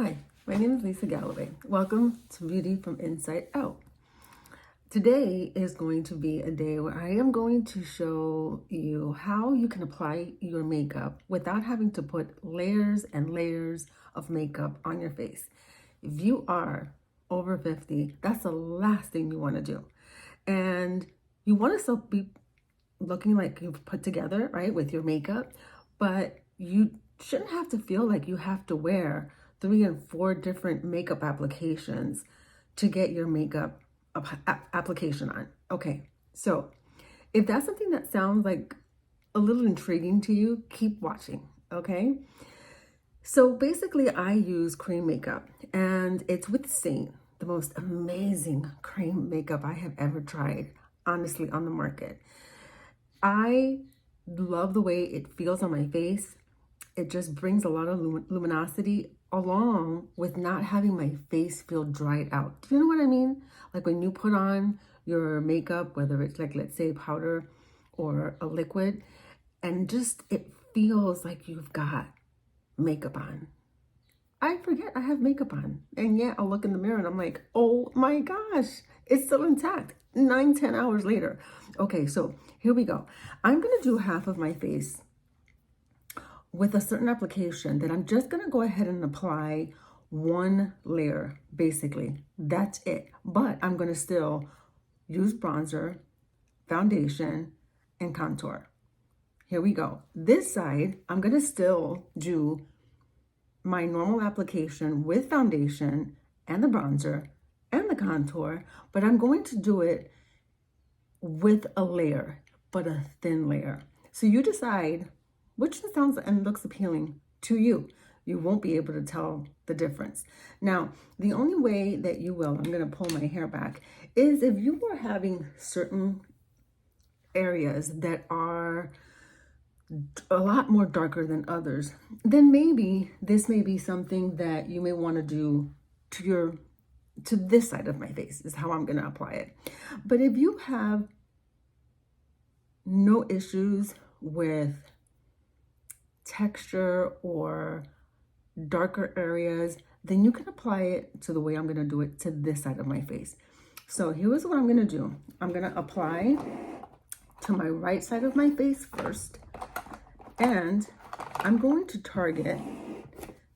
Hi, my name is Lisa Galloway. Welcome to Beauty from Inside Out. Today is going to be a day where I am going to show you how you can apply your makeup without having to put layers and layers of makeup on your face. If you are over 50, that's the last thing you want to do. And you want to still be looking like you've put together, right, with your makeup, but you shouldn't have to feel like you have to wear 3 and 4 different makeup applications to get your makeup application on. Okay, so if that's something that sounds like a little intriguing to you, keep watching, okay? So basically I use cream makeup and it's with Saint, the most amazing cream makeup I have ever tried, honestly, on the market. I love the way it feels on my face. It just brings a lot of luminosity along with not having my face feel dried out. Do you know what I mean? Like when you put on your makeup, whether it's like, let's say powder or a liquid, and just it feels like you've got makeup on. I forget I have makeup on. And yet I'll look in the mirror and I'm like, oh my gosh, it's still intact 9-10 hours later. Okay, so here we go. I'm gonna do half of my face with a certain application that I'm just gonna go ahead and apply one layer, basically. That's it. But I'm gonna still use bronzer, foundation, and contour. Here we go. This side, I'm gonna still do my normal application with foundation and the bronzer and the contour, but I'm going to do it with a layer, but a thin layer. So you decide which sounds and looks appealing to you. You won't be able to tell the difference. Now, the only way that you will, I'm gonna pull my hair back, is if you are having certain areas that are a lot more darker than others, then maybe this may be something that you may want to do to this side of my face is how I'm going to apply it. But if you have no issues with texture or darker areas, then you can apply it to the way I'm going to do it to this side of my face. So here's what I'm going to do. I'm going to apply to my right side of my face first. And I'm going to target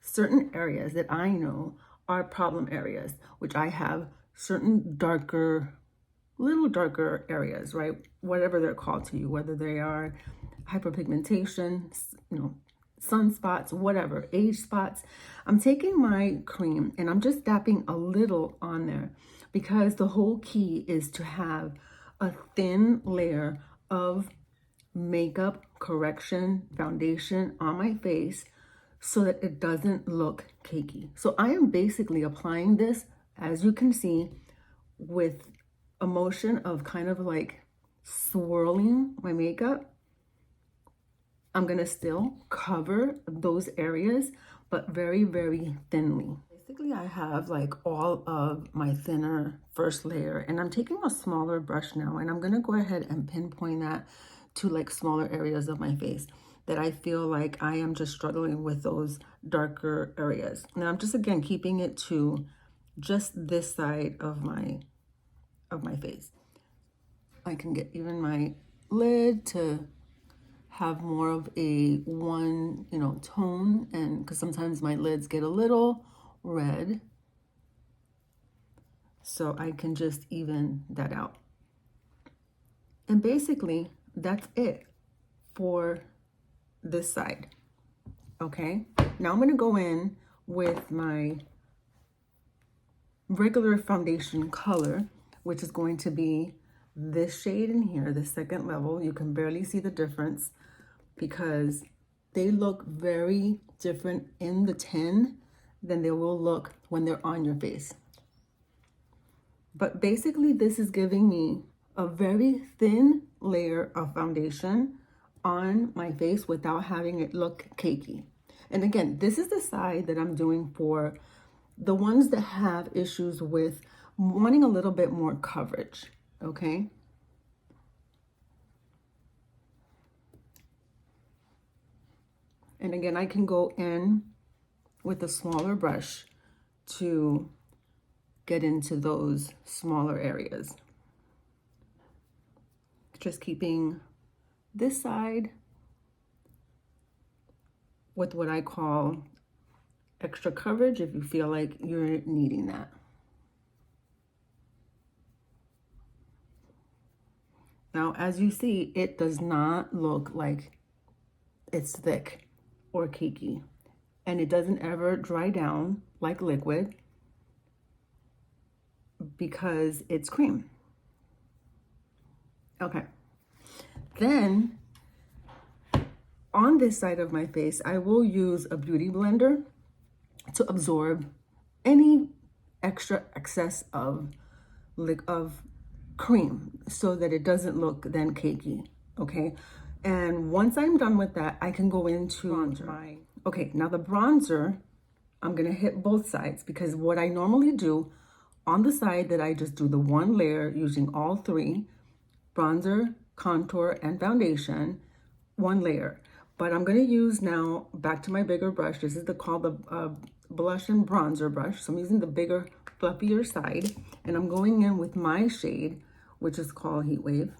certain areas that I know are problem areas, which I have certain little darker areas, right? Whatever they're called to you, whether they are hyperpigmentation, sunspots, whatever, age spots. I'm taking my cream and I'm just dapping a little on there because the whole key is to have a thin layer of makeup correction foundation on my face so that it doesn't look cakey. So I am basically applying this, as you can see, with a motion of kind of like swirling my makeup. I'm gonna still cover those areas, but very, very thinly. Basically, I have like all of my thinner first layer and I'm taking a smaller brush now and I'm gonna go ahead and pinpoint that to like smaller areas of my face that I feel like I am just struggling with those darker areas. And I'm just, again, keeping it to just this side of my face. I can get even my lid to have more of a one, tone, and because sometimes my lids get a little red. So I can just even that out. And basically, that's it for this side, okay? Now I'm gonna go in with my regular foundation color, which is going to be this shade in here, the second level. You can barely see the difference because they look very different in the tin than they will look when they're on your face. But basically, this is giving me a very thin layer of foundation on my face without having it look cakey. And again, this is the side that I'm doing for the ones that have issues with wanting a little bit more coverage, okay? And again, I can go in with a smaller brush to get into those smaller areas. Just keeping this side with what I call extra coverage if you feel like you're needing that. Now, as you see, it does not look like it's thick or cakey, and it doesn't ever dry down like liquid because it's cream. Okay, then on this side of my face, I will use a beauty blender to absorb any extra excess of cream so that it doesn't look then cakey, okay? And once I'm done with that, I can go into bronzer. Okay, now the bronzer, I'm gonna hit both sides because what I normally do on the side that I just do the one layer using all three, bronzer, contour, and foundation, one layer. But I'm gonna use now, back to my bigger brush, this is called the blush and bronzer brush. So I'm using the bigger, fluffier side, and I'm going in with my shade, which is called Heat Wave,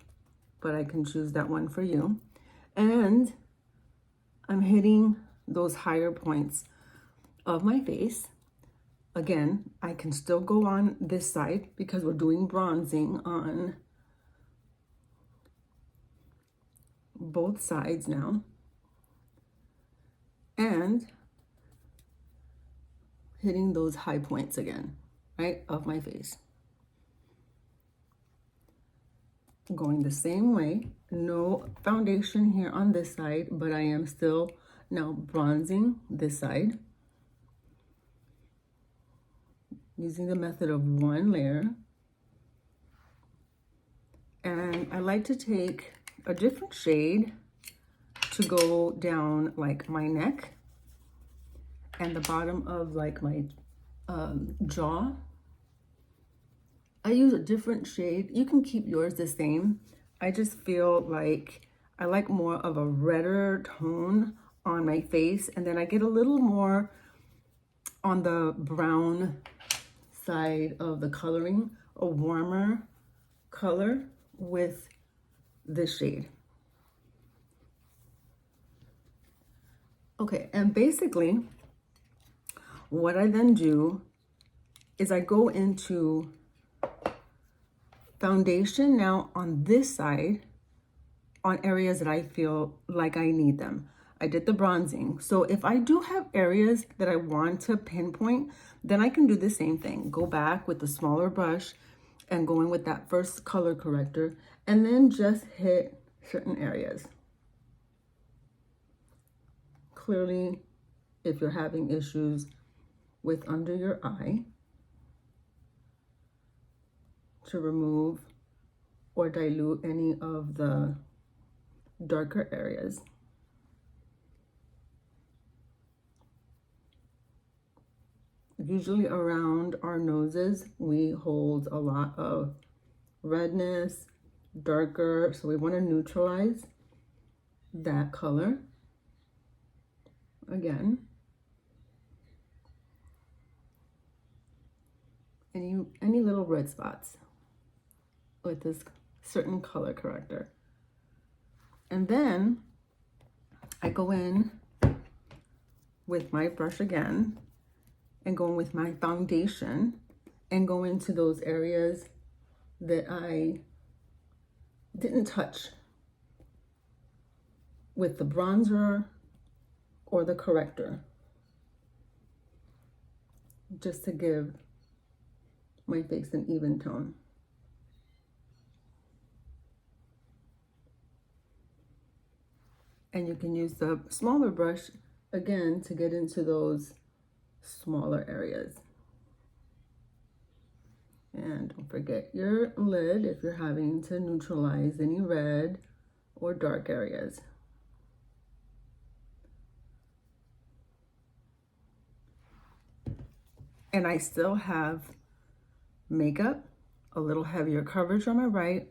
but I can choose that one for you. And I'm hitting those higher points of my face. Again, I can still go on this side because we're doing bronzing on both sides now. And hitting those high points again, right, of my face. Going the same way, no foundation here on this side, but I am still now bronzing this side using the method of one layer. And I like to take a different shade to go down like my neck and the bottom of like my jaw. I use a different shade. You can keep yours the same. I just feel like I like more of a redder tone on my face, and then I get a little more on the brown side of the coloring, a warmer color with this shade. Okay, and basically what I then do is I go into foundation now on this side on areas that I feel like I need them. I did the bronzing. So if I do have areas that I want to pinpoint, then I can do the same thing. Go back with the smaller brush and go in with that first color corrector and then just hit certain areas. Clearly, if you're having issues with under your eye, to remove or dilute any of the darker areas. Usually around our noses, we hold a lot of redness, darker, so we want to neutralize that color. Again, any little red spots with this certain color corrector. And then I go in with my brush again and go in with my foundation and go into those areas that I didn't touch with the bronzer or the corrector, just to give my face an even tone. And you can use the smaller brush again to get into those smaller areas. And don't forget your lid if you're having to neutralize any red or dark areas. And I still have makeup, a little heavier coverage on my right,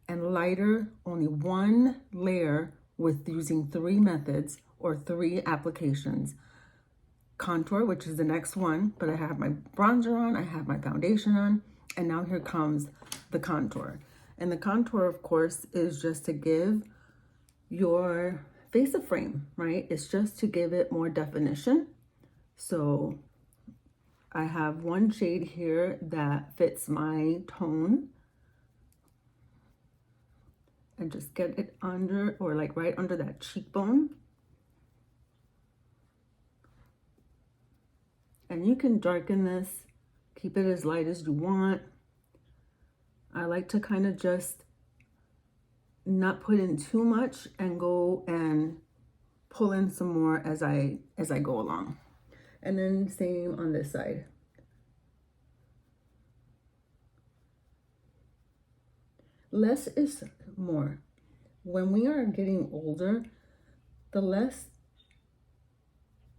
and lighter, only one layer with using 3 methods or 3 applications contour, which is the next one, but I have my bronzer on, I have my foundation on, and now here comes the contour. And the contour, of course, is just to give your face a frame, right? It's just to give it more definition. So I have one shade here that fits my tone. And just get it under, or like right under that cheekbone. And you can darken this, keep it as light as you want. I like to kind of just not put in too much and go and pull in some more as I go along. And then same on this side. Less is more. When we are getting older, the less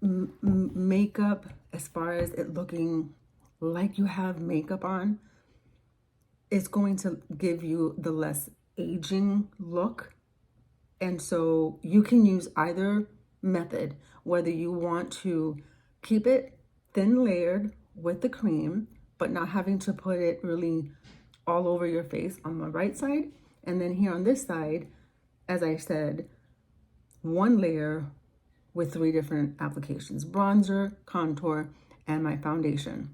makeup, as far as it looking like you have makeup on, is going to give you the less aging look. And so you can use either method, whether you want to keep it thin layered with the cream, but not having to put it really all over your face on the right side. And then here on this side, as I said, one layer with 3 different applications: bronzer, contour, and my foundation.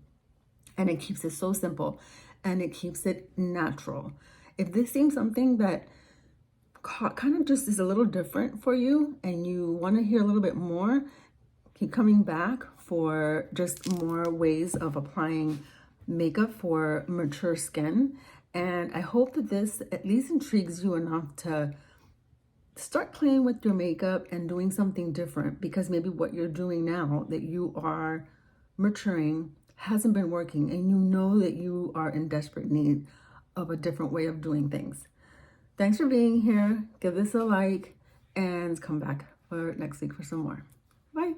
And it keeps it so simple and it keeps it natural. If this seems something that kind of just is a little different for you and you want to hear a little bit more, keep coming back for just more ways of applying makeup for mature skin. And I hope that this at least intrigues you enough to start playing with your makeup and doing something different, because maybe what you're doing now that you are maturing hasn't been working, and you know that you are in desperate need of a different way of doing things. Thanks for being here. Give this a like and come back for next week for some more. Bye.